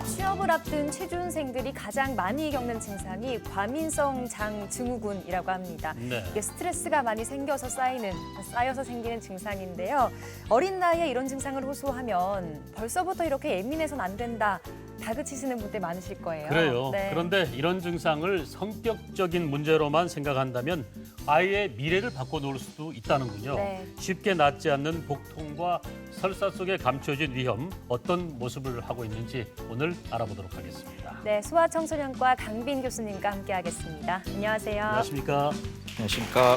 취업을 앞둔 취준생들이 가장 많이 겪는 증상이 과민성 장 증후군이라고 합니다. 네. 이게 스트레스가 많이 쌓여서 생기는 증상인데요. 어린 나이에 이런 증상을 호소하면 벌써부터 이렇게 예민해서는 안 된다. 다그치시는 분들 많으실 거예요. 그래요. 네. 그런데 이런 증상을 성격적인 문제로만 생각한다면 아이의 미래를 바꿔놓을 수도 있다는군요. 네. 쉽게 낫지 않는 복통과 설사 속에 감춰진 위험, 어떤 모습을 하고 있는지 오늘 알아보도록 하겠습니다. 네, 소아청소년과 강빈 교수님과 함께하겠습니다. 안녕하세요. 안녕하십니까? 안녕하십니까.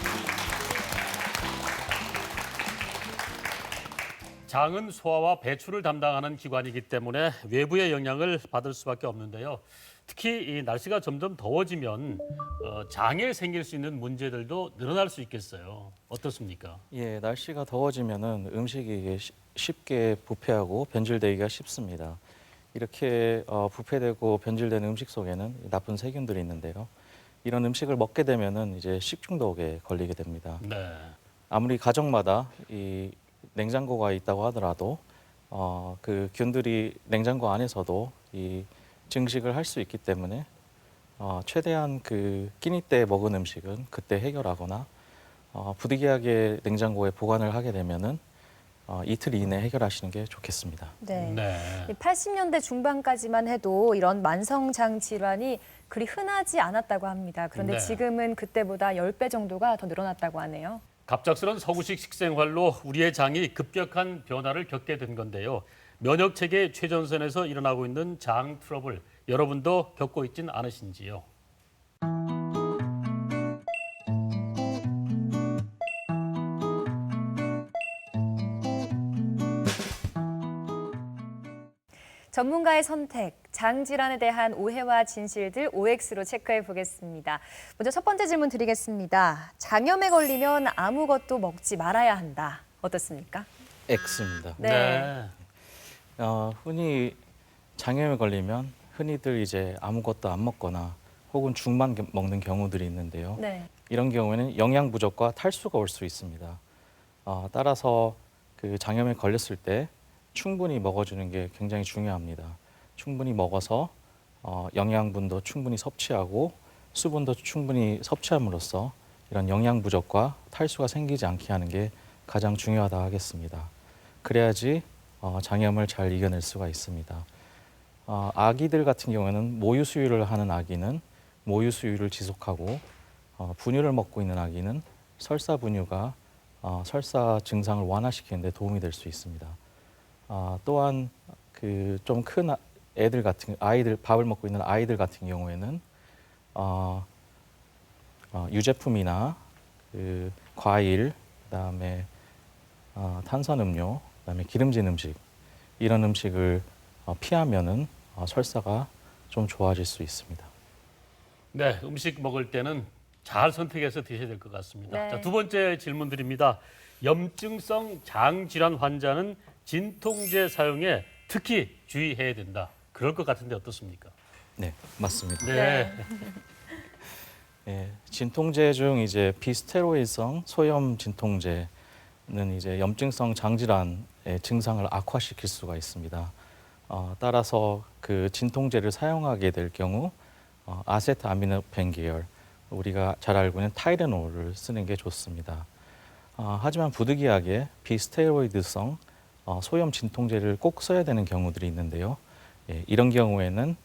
장은 소화와 배출을 담당하는 기관이기 때문에 외부의 영향을 받을 수밖에 없는데요. 특히 이 날씨가 점점 더워지면 장에 생길 수 있는 문제들도 늘어날 수 있겠어요. 어떻습니까? 예, 날씨가 더워지면은 음식이 쉽게 부패하고 변질되기가 쉽습니다. 이렇게 부패되고 변질되는 음식 속에는 나쁜 세균들이 있는데요. 이런 음식을 먹게 되면은 이제 식중독에 걸리게 됩니다. 네. 아무리 가정마다 이 냉장고가 있다고 하더라도 그 균들이 냉장고 안에서도 이 증식을 할 수 있기 때문에 최대한 그 끼니 때 먹은 음식은 그때 해결하거나 부득이하게 냉장고에 보관을 하게 되면은 이틀 이내 해결하시는 게 좋겠습니다. 네. 네. 80년대 중반까지만 해도 이런 만성장 질환이 그리 흔하지 않았다고 합니다. 그런데 네. 지금은 그때보다 10배 정도가 더 늘어났다고 하네요. 갑작스런 서구식 식생활로 우리의 장이 급격한 변화를 겪게 된 건데요. 면역 체계 최전선에서 일어나고 있는 장 트러블, 여러분도 겪고 있진 않으신지요? 전문가의 선택, 장 질환에 대한 오해와 진실들 OX로 체크해 보겠습니다. 먼저 첫 번째 질문 드리겠습니다. 장염에 걸리면 아무것도 먹지 말아야 한다. 어떻습니까? X입니다. 네. 흔히 장염에 걸리면 흔히들 이제 아무것도 안 먹거나 혹은 죽만 먹는 경우들이 있는데요. 네. 이런 경우에는 영양 부족과 탈수가 올 수 있습니다. 따라서 그 장염에 걸렸을 때 충분히 먹어주는 게 굉장히 중요합니다. 충분히 먹어서 영양분도 충분히 섭취하고 수분도 충분히 섭취함으로써 이런 영양 부족과 탈수가 생기지 않게 하는 게 가장 중요하다 하겠습니다. 그래야지 장염을 잘 이겨낼 수가 있습니다. 아기들 같은 경우에는 모유 수유를 하는 아기는 모유 수유를 지속하고 분유를 먹고 있는 아기는 설사 분유가 설사 증상을 완화시키는 데 도움이 될 수 있습니다. 또한 그 좀 큰 아이들 밥을 먹고 있는 아이들 같은 경우에는 유제품이나 그 과일, 그다음에 탄산음료, 그다음에 기름진 음식 이런 음식을 피하면은 설사가 좀 좋아질 수 있습니다. 네, 음식 먹을 때는 잘 선택해서 드셔야 될 것 같습니다. 네. 자, 두 번째 질문 드립니다. 염증성 장 질환 환자는 진통제 사용에 특히 주의해야 된다. 그럴 것 같은데 어떻습니까? 네, 맞습니다. 네. 예, 진통제 중 이제 비스테로이드성 소염 진통제는 이제 염증성 장질환의 증상을 악화시킬 수가 있습니다. 따라서 그 진통제를 사용하게 될 경우 아세트아미노펜 계열, 우리가 잘 알고 있는 타이레놀을 쓰는 게 좋습니다. 하지만 부득이하게 비스테로이드성 소염 진통제를 꼭 써야 되는 경우들이 있는데요. 예, 이런 경우에는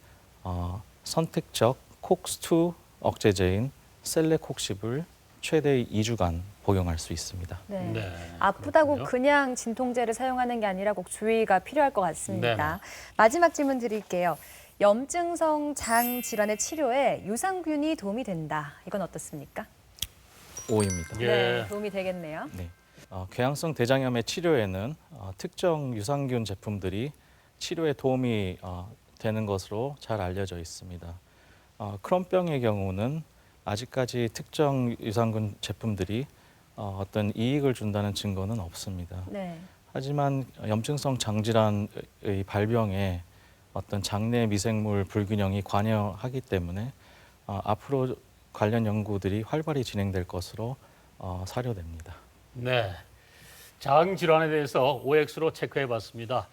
선택적 콕스2 억제제인 셀레콕십을 최대 2주간 복용할 수 있습니다. 네. 네, 아프다고 그렇군요. 그냥 진통제를 사용하는 게 아니라 꼭 주의가 필요할 것 같습니다. 네네. 마지막 질문 드릴게요. 염증성 장 질환의 치료에 유산균이 도움이 된다. 이건 어떻습니까? O입니다. 예. 네, 도움이 되겠네요. 네. 궤양성 대장염의 치료에는 특정 유산균 제품들이 치료에 도움이 되는 것으로 잘 알려져 있습니다. 크론병의 경우는 아직까지 특정 유산균 제품들이 어떤 이익을 준다는 증거는 없습니다. 네. 하지만 염증성 장질환의 발병에 어떤 장내 미생물 불균형이 관여하기 때문에 앞으로 관련 연구들이 활발히 진행될 것으로 사료됩니다. 네. 장 질환에 대해서 OX로 체크해봤습니다.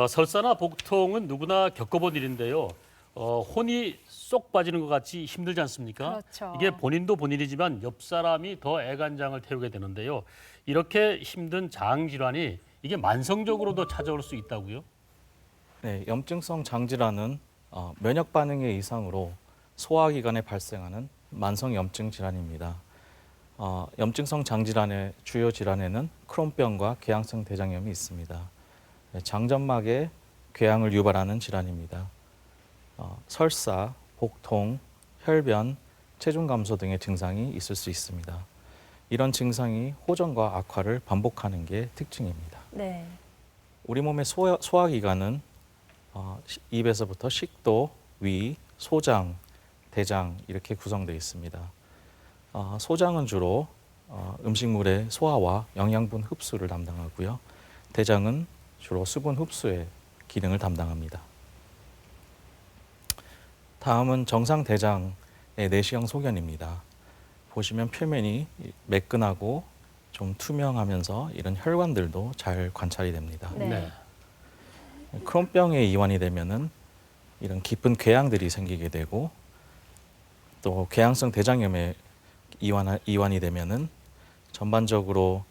설사나 복통은 누구나 겪어본 일인데요. 혼이 쏙 빠지는 것 같이 힘들지 않습니까? 그렇죠. 이게 본인도 본인이지만 옆 사람이 더 애간장을 태우게 되는데요. 이렇게 힘든 장 질환이 이게 만성적으로도 찾아올 수 있다고요? 네, 염증성 장질환은 면역 반응의 이상으로 소화기관에 발생하는 만성 염증 질환입니다. 염증성 장질환의 주요 질환에는 크론병과 궤양성 대장염이 있습니다. 네, 장점막에 궤양을 유발하는 질환입니다. 설사, 복통, 혈변, 체중 감소 등의 증상이 있을 수 있습니다. 이런 증상이 호전과 악화를 반복하는 게 특징입니다. 네. 우리 몸의 소화기관은 입에서부터 식도, 위, 소장, 대장 이렇게 구성되어 있습니다. 소장은 주로 음식물의 소화와 영양분 흡수를 담당하고요. 대장은 주로 수분 흡수의 기능을 담당합니다. 다음은 정상 대장의 내시경 소견입니다. 보시면 표면이 매끈하고 좀 투명하면서 이런 혈관들도 잘 관찰이 됩니다. 네. 크론병에 이완이 되면은 이런 깊은 궤양들이 생기게 되고 또 궤양성 대장염에 이완이 되면은 전반적으로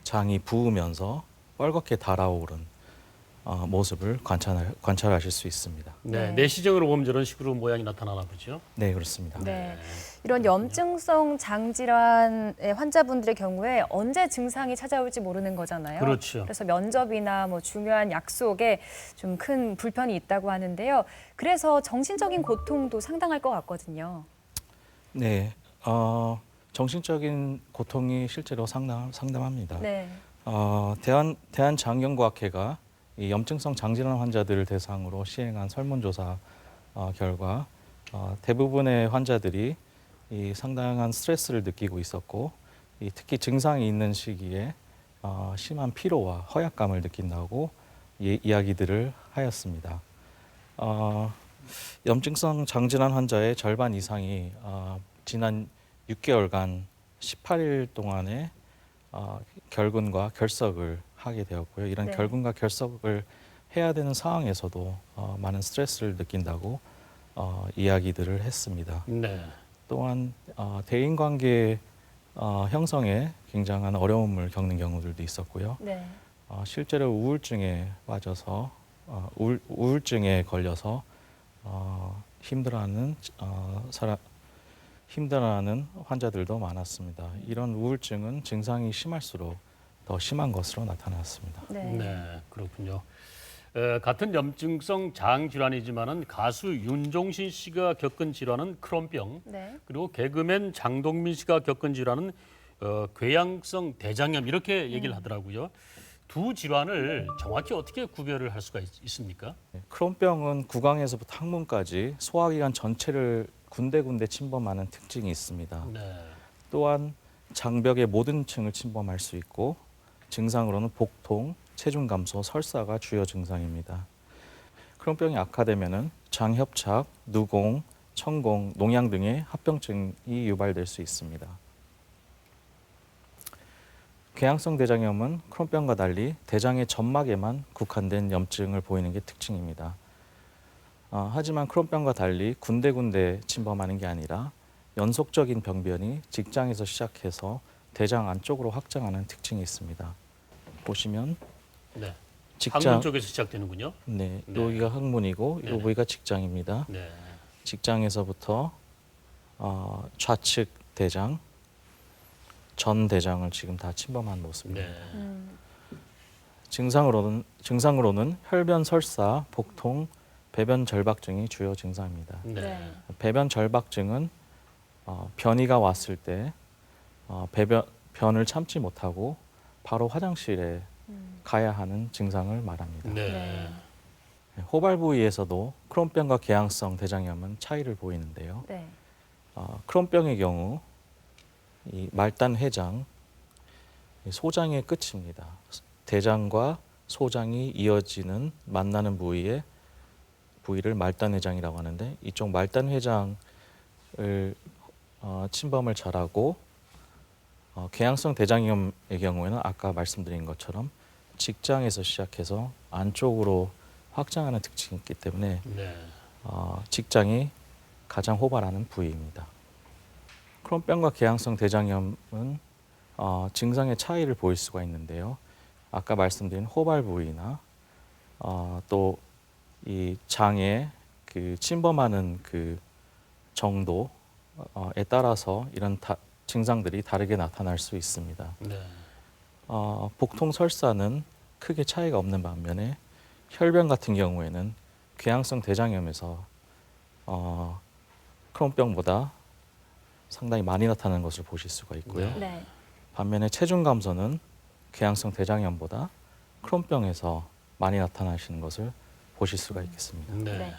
장이 부으면서 뻘겋게 달아오른 모습을 관찰하실 수 있습니다. 네, 네. 내시경으로 보면 저런 식으로 모양이 나타나나 보죠. 네, 그렇습니다. 네. 이런 염증성 장질환의 환자분들의 경우에 언제 증상이 찾아올지 모르는 거잖아요. 그렇죠. 그래서 면접이나 뭐 중요한 약속에 좀 큰 불편이 있다고 하는데요. 그래서 정신적인 고통도 상당할 것 같거든요. 네, 정신적인 고통이 실제로 상담합니다. 네. 대한장경과학회가 이 염증성 장질환 환자들을 대상으로 시행한 설문조사 결과 대부분의 환자들이 이 상당한 스트레스를 느끼고 있었고 특히 증상이 있는 시기에 심한 피로와 허약감을 느낀다고 이야기들을 하였습니다. 염증성 장질환 환자의 절반 이상이 지난 6개월간 18일 동안에 결근과 결석을 하게 되었고요. 이런 네. 결근과 결석을 해야 되는 상황에서도 많은 스트레스를 느낀다고 이야기들을 했습니다. 네. 또한 대인관계 형성에 굉장한 어려움을 겪는 경우들도 있었고요. 네. 실제로 우울증에 빠져서 우울증에 걸려서 힘들어하는 환자들도 많았습니다. 이런 우울증은 증상이 심할수록 더 심한 것으로 나타났습니다. 네. 네, 그렇군요. 같은 염증성 장 질환이지만은 가수 윤종신 씨가 겪은 질환은 크론병, 네. 그리고 개그맨 장동민 씨가 겪은 질환은 궤양성 대장염 이렇게 얘기를 하더라고요. 두 질환을 정확히 어떻게 구별을 할 수가 있습니까? 크론병은 구강에서부터 항문까지 소화기관 전체를 군데군데 침범하는 특징이 있습니다. 네. 또한 장벽의 모든 층을 침범할 수 있고 증상으로는 복통, 체중 감소, 설사가 주요 증상입니다. 크론병이 악화되면은 장협착, 누공, 천공, 농양 등의 합병증이 유발될 수 있습니다. 궤양성 대장염은 크론병과 달리 대장의 점막에만 국한된 염증을 보이는 게 특징입니다. 하지만 크론병과 달리 군데군데 침범하는 게 아니라 연속적인 병변이 직장에서 시작해서 대장 안쪽으로 확장하는 특징이 있습니다. 보시면 네. 직장, 항문 쪽에서 시작되는군요. 네, 네. 여기가 항문이고 네. 여기가 직장입니다. 네. 직장에서부터 좌측 대장, 전 대장을 지금 다 침범한 모습입니다. 네. 증상으로는 혈변 변설사, 복통, 배변 절박증이 주요 증상입니다. 네. 배변 절박증은 변이가 왔을 때 변을 참지 못하고 바로 화장실에 가야 하는 증상을 말합니다. 네. 호발 부위에서도 크론병과 궤양성 대장염은 차이를 보이는데요. 네. 크론병의 경우 이 말단 회장, 소장의 끝입니다. 대장과 소장이 이어지는 만나는 부위를 말단 회장이라고 하는데 이쪽 말단 회장을 침범을 잘하고 궤양성 대장염의 경우에는 아까 말씀드린 것처럼 직장에서 시작해서 안쪽으로 확장하는 특징이 있기 때문에 네. 직장이 가장 호발하는 부위입니다. 크론병과 궤양성 대장염은 증상의 차이를 보일 수가 있는데요. 아까 말씀드린 호발 부위나 또 이 장에 그 침범하는 그 정도에 따라서 이런 증상들이 다르게 나타날 수 있습니다. 네. 복통 설사는 크게 차이가 없는 반면에 혈변 같은 경우에는 궤양성 대장염에서 크론병보다 상당히 많이 나타나는 것을 보실 수가 있고요. 네. 반면에 체중 감소는 궤양성 대장염보다 크론병에서 많이 나타나시는 것을 보실 수가 있겠습니다. 네. 네.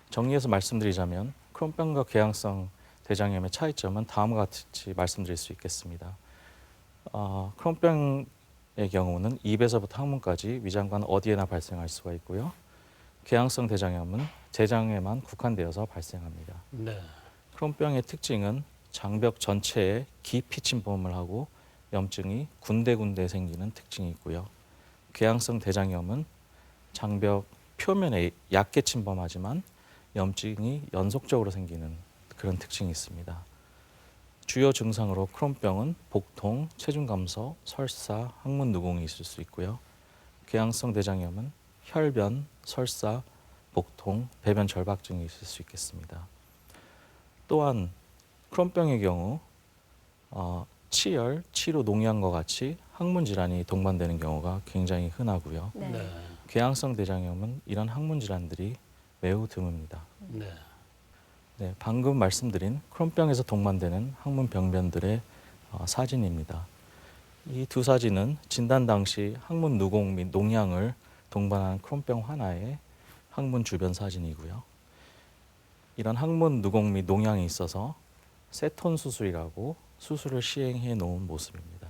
정리해서 말씀드리자면 크론병과 궤양성 대장염의 차이점은 다음과 같이 말씀드릴 수 있겠습니다. 크론병의 경우는 입에서부터 항문까지 위장관 어디에나 발생할 수가 있고요. 궤양성 대장염은 대장에만 국한되어서 발생합니다. 네. 크론병의 특징은 장벽 전체에 깊이 침범을 하고 염증이 군데군데 생기는 특징이 있고요. 궤양성 대장염은 장벽 표면에 얕게 침범하지만 염증이 연속적으로 생기는 그런 특징이 있습니다. 주요 증상으로 크론병은 복통, 체중 감소, 설사, 항문 누궁이 있을 수 있고요. 궤양성 대장염은 혈변, 설사, 복통, 배변 절박증이 있을 수 있겠습니다. 또한 크론병의 경우 치열, 치료 농양과 같이 항문 질환이 동반되는 경우가 굉장히 흔하고요. 네. 네. 궤양성 대장염은 이런 항문 질환들이 매우 드뭅니다. 네. 네, 방금 말씀드린 크론병에서 동반되는 항문 병변들의 사진입니다. 이 두 사진은 진단 당시 항문 누공 및 농양을 동반한 크론병 환아의 항문 주변 사진이고요. 이런 항문 누공 및 농양이 있어서 세톤 수술이라고 수술을 시행해 놓은 모습입니다.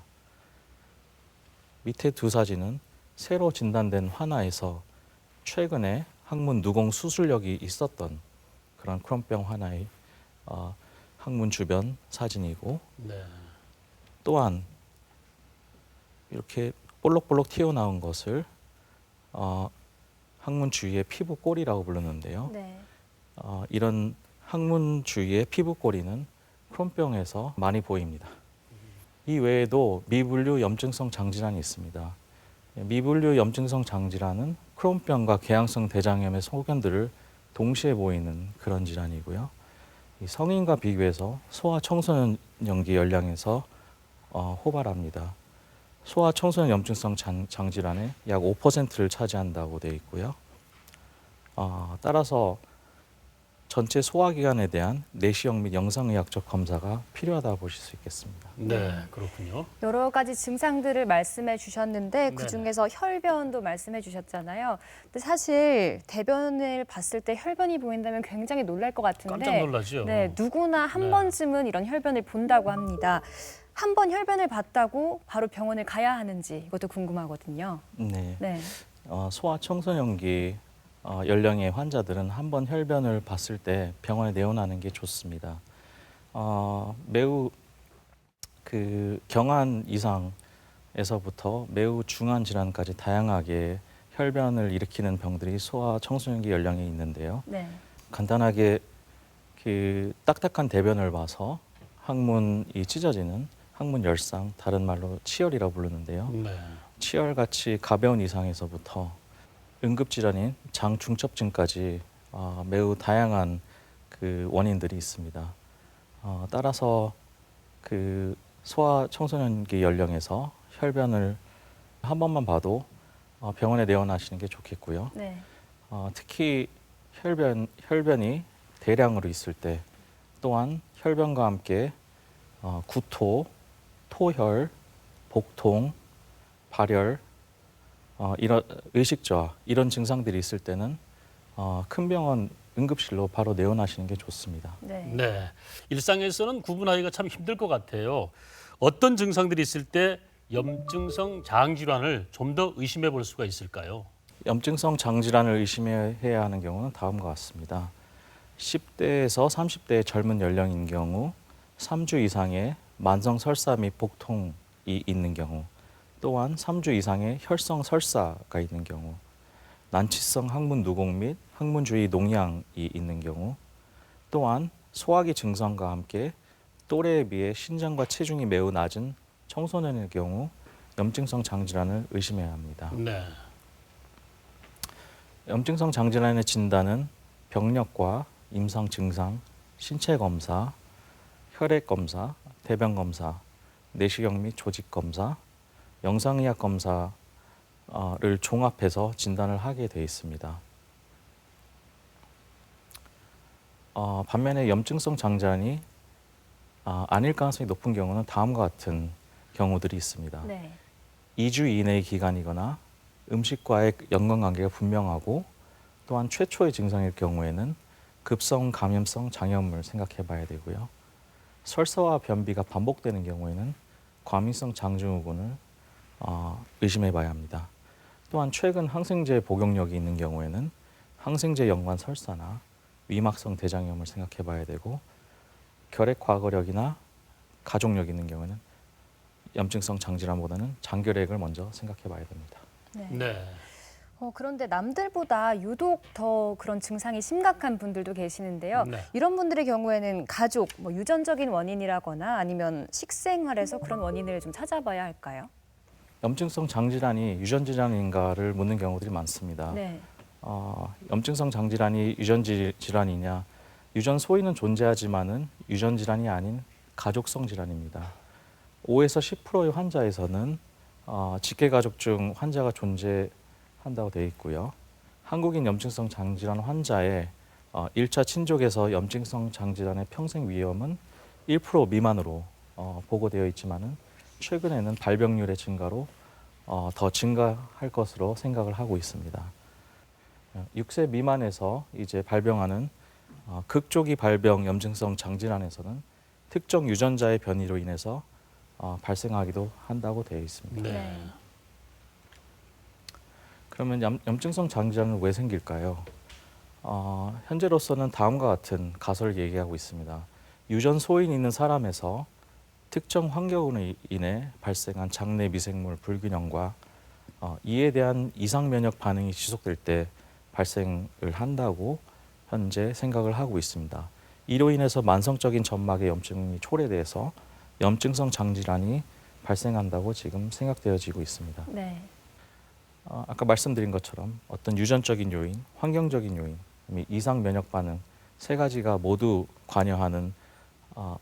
밑에 두 사진은 새로 진단된 환아에서 최근에 항문 누공 수술력이 있었던 그런 크론병 환아의 항문 주변 사진이고 네. 또한 이렇게 볼록볼록 튀어나온 것을 항문 주위의 피부 꼬리라고 부르는데요. 네. 이런 항문 주위의 피부 꼬리는 크론병에서 많이 보입니다. 이 외에도 미분류 염증성 장질환이 있습니다. 미분류 염증성 장질환은 크론병과 궤양성 대장염의 소견들을 동시에 보이는 그런 질환이고요. 이 성인과 비교해서 소아 청소년기 연령에서 호발합니다. 소아 청소년 염증성 장질환의 약 5%를 차지한다고 되어 있고요. 따라서 전체 소화기관에 대한 내시경 및 영상의학적 검사가 필요하다고 보실 수 있겠습니다. 네. 그렇군요. 여러 가지 증상들을 말씀해 주셨는데 네네. 그중에서 혈변도 말씀해 주셨잖아요. 근데 사실 대변을 봤을 때 혈변이 보인다면 굉장히 놀랄 것 같은데 깜짝 놀라죠. 네, 누구나 한 네. 번쯤은 이런 혈변을 본다고 합니다. 한 번 혈변을 봤다고 바로 병원을 가야 하는지 이것도 궁금하거든요. 네. 네. 소아 청소년기 연령의 환자들은 한 번 혈변을 봤을 때 병원에 내원하는 게 좋습니다. 매우 그 경한 이상에서부터 매우 중한 질환까지 다양하게 혈변을 일으키는 병들이 소아 청소년기 연령에 있는데요. 네. 간단하게 그 딱딱한 대변을 봐서 항문이 찢어지는 항문 열상, 다른 말로 치열이라고 부르는데요. 네. 치열같이 가벼운 이상에서부터 응급질환인 장중첩증까지 매우 다양한 그 원인들이 있습니다. 따라서 그 소아 청소년기 연령에서 혈변을 한 번만 봐도 병원에 내원하시는 게 좋겠고요. 네. 특히 혈변이 대량으로 있을 때 또한 혈변과 함께 구토, 토혈, 복통, 발열, 이런 의식저하 이런 증상들이 있을 때는 큰 병원 응급실로 바로 내원하시는 게 좋습니다. 네. 네. 일상에서는 구분하기가 참 힘들 것 같아요. 어떤 증상들이 있을 때 염증성 장질환을 좀 더 의심해 볼 수가 있을까요? 염증성 장질환을 의심해야 하는 경우는 다음과 같습니다. 10대에서 30대의 젊은 연령인 경우 3주 이상의 만성 설사 및 복통이 있는 경우, 또한 3주 이상의 혈성 설사가 있는 경우, 난치성 항문 누공 및 항문 주위 농양이 있는 경우, 또한 소화기 증상과 함께 또래에 비해 신장과 체중이 매우 낮은 청소년의 경우 염증성 장질환을 의심해야 합니다. 네. 염증성 장질환의 진단은 병력과 임상 증상, 신체 검사, 혈액 검사, 대변 검사, 내시경 및 조직 검사, 영상의학 검사를 종합해서 진단을 하게 되어 있습니다. 반면에 염증성 장질환이 아닐 가능성이 높은 경우는 다음과 같은 경우들이 있습니다. 네. 2주 이내의 기간이거나 음식과의 연관관계가 분명하고 또한 최초의 증상일 경우에는 급성 감염성 장염을 생각해 봐야 되고요. 설사와 변비가 반복되는 경우에는 과민성 장증후군을 의심해 봐야 합니다. 또한 최근 항생제 복용력이 있는 경우에는 항생제 연관 설사나 위막성 대장염을 생각해 봐야 되고 결핵 과거력이나 가족력이 있는 경우에는 염증성 장질환보다는 장결핵을 먼저 생각해 봐야 됩니다. 네. 네. 그런데 남들보다 유독 더 그런 증상이 심각한 분들도 계시는데요. 네. 이런 분들의 경우에는 가족, 유전적인 원인이라거나 아니면 식생활에서 그런 원인을 좀 찾아봐야 할까요? 염증성 장질환이 유전 질환인가를 묻는 경우들이 많습니다. 네. 염증성 장질환이 유전 질환이냐? 유전 소인은 존재하지만은 유전 질환이 아닌 가족성 질환입니다. 5에서 10%의 환자에서는 직계 가족 중 환자가 존재한다고 되어 있고요. 한국인 염증성 장질환 환자의 1차 친족에서 염증성 장질환의 평생 위험은 1% 미만으로 보고되어 있지만은 최근에는 발병률의 증가로 더 증가할 것으로 생각을 하고 있습니다. 6세 미만에서 이제 발병하는 극조기 발병 염증성 장질환에서는 특정 유전자의 변이로 인해서 발생하기도 한다고 되어 있습니다. 네. 그러면 염증성 장질환은 왜 생길까요? 현재로서는 다음과 같은 가설을 얘기하고 있습니다. 유전 소인이 있는 사람에서 특정 환경으로 인해 발생한 장내 미생물 불균형과 이에 대한 이상 면역 반응이 지속될 때 발생을 한다고 현재 생각을 하고 있습니다. 이로 인해서 만성적인 점막의 염증이 초래돼서 염증성 장질환이 발생한다고 지금 생각되어지고 있습니다. 네. 아까 말씀드린 것처럼 어떤 유전적인 요인, 환경적인 요인, 이상 면역 반응 세 가지가 모두 관여하는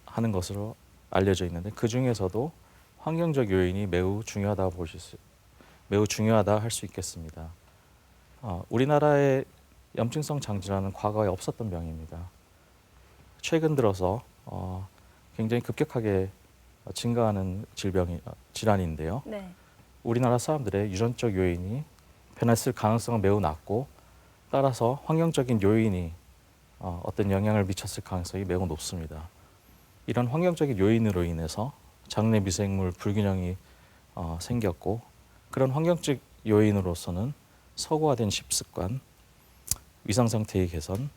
하는 것으로 알려져 있는데 그 중에서도 환경적 요인이 매우 중요하다 할 수 있겠습니다. 우리나라의 염증성 장질환은 과거에 없었던 병입니다. 최근 들어서 굉장히 급격하게 증가하는 질환인데요. 네. 우리나라 사람들의 유전적 요인이 변했을 가능성은 매우 낮고 따라서 환경적인 요인이 어떤 영향을 미쳤을 가능성이 매우 높습니다. 이런 환경적인 요인으로 인해서 장내 미생물 불균형이 생겼고 그런 환경적 요인으로서는 서구화된 식습관, 위상 상태의 개선,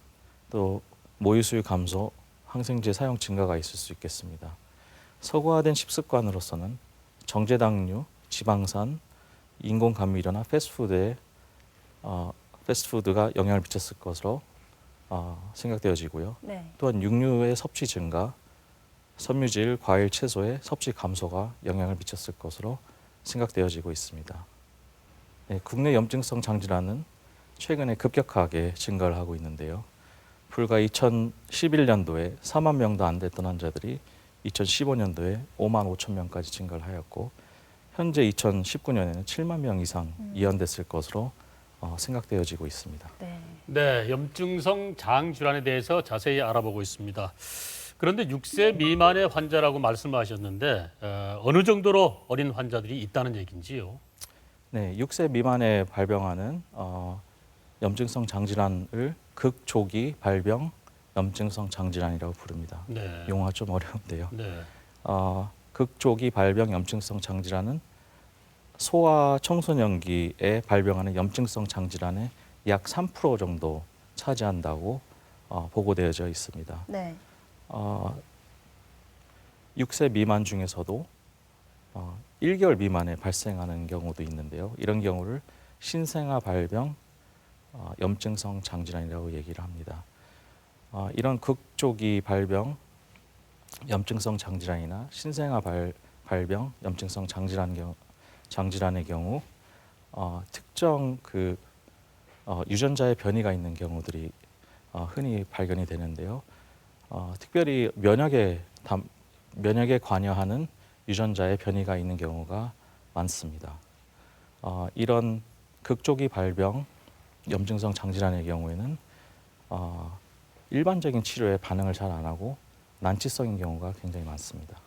또 모유수유 감소, 항생제 사용 증가가 있을 수 있겠습니다. 서구화된 식습관으로서는 정제당류, 지방산, 인공 감미료나 패스트푸드가 영향을 미쳤을 것으로 생각되어지고요. 네. 또한 육류의 섭취 증가, 섬유질, 과일, 채소의 섭취 감소가 영향을 미쳤을 것으로 생각되어지고 있습니다. 네, 국내 염증성 장질환은 최근에 급격하게 증가를 하고 있는데요. 불과 2011년도에 4만 명도 안 됐던 환자들이 2015년도에 5만 5천 명까지 증가를 하였고 현재 2019년에는 7만 명 이상 이완됐을 것으로 생각되어지고 있습니다. 네. 네, 염증성 장질환에 대해서 자세히 알아보고 있습니다. 그런데 6세 미만의 환자라고 말씀하셨는데 어느 정도로 어린 환자들이 있다는 얘기인지요? 네, 6세 미만에 발병하는 염증성 장질환을 극조기 발병 염증성 장질환이라고 부릅니다. 네. 용어가 좀 어려운데요. 네. 극조기 발병 염증성 장질환은 소아 청소년기에 발병하는 염증성 장질환의 약 3% 정도 차지한다고 보고되어져 있습니다. 네. 6세 미만 중에서도 1개월 미만에 발생하는 경우도 있는데요. 이런 경우를 신생아 발병 염증성 장질환이라고 얘기를 합니다. 이런 극조기 발병 염증성 장질환이나 신생아 발병 염증성 장질환의 경우 특정 유전자의 변이가 있는 경우들이 흔히 발견이 되는데요. 특별히 면역에 관여하는 유전자의 변이가 있는 경우가 많습니다. 이런 극조기 발병 염증성 장질환의 경우에는 일반적인 치료에 반응을 잘 안 하고 난치성인 경우가 굉장히 많습니다.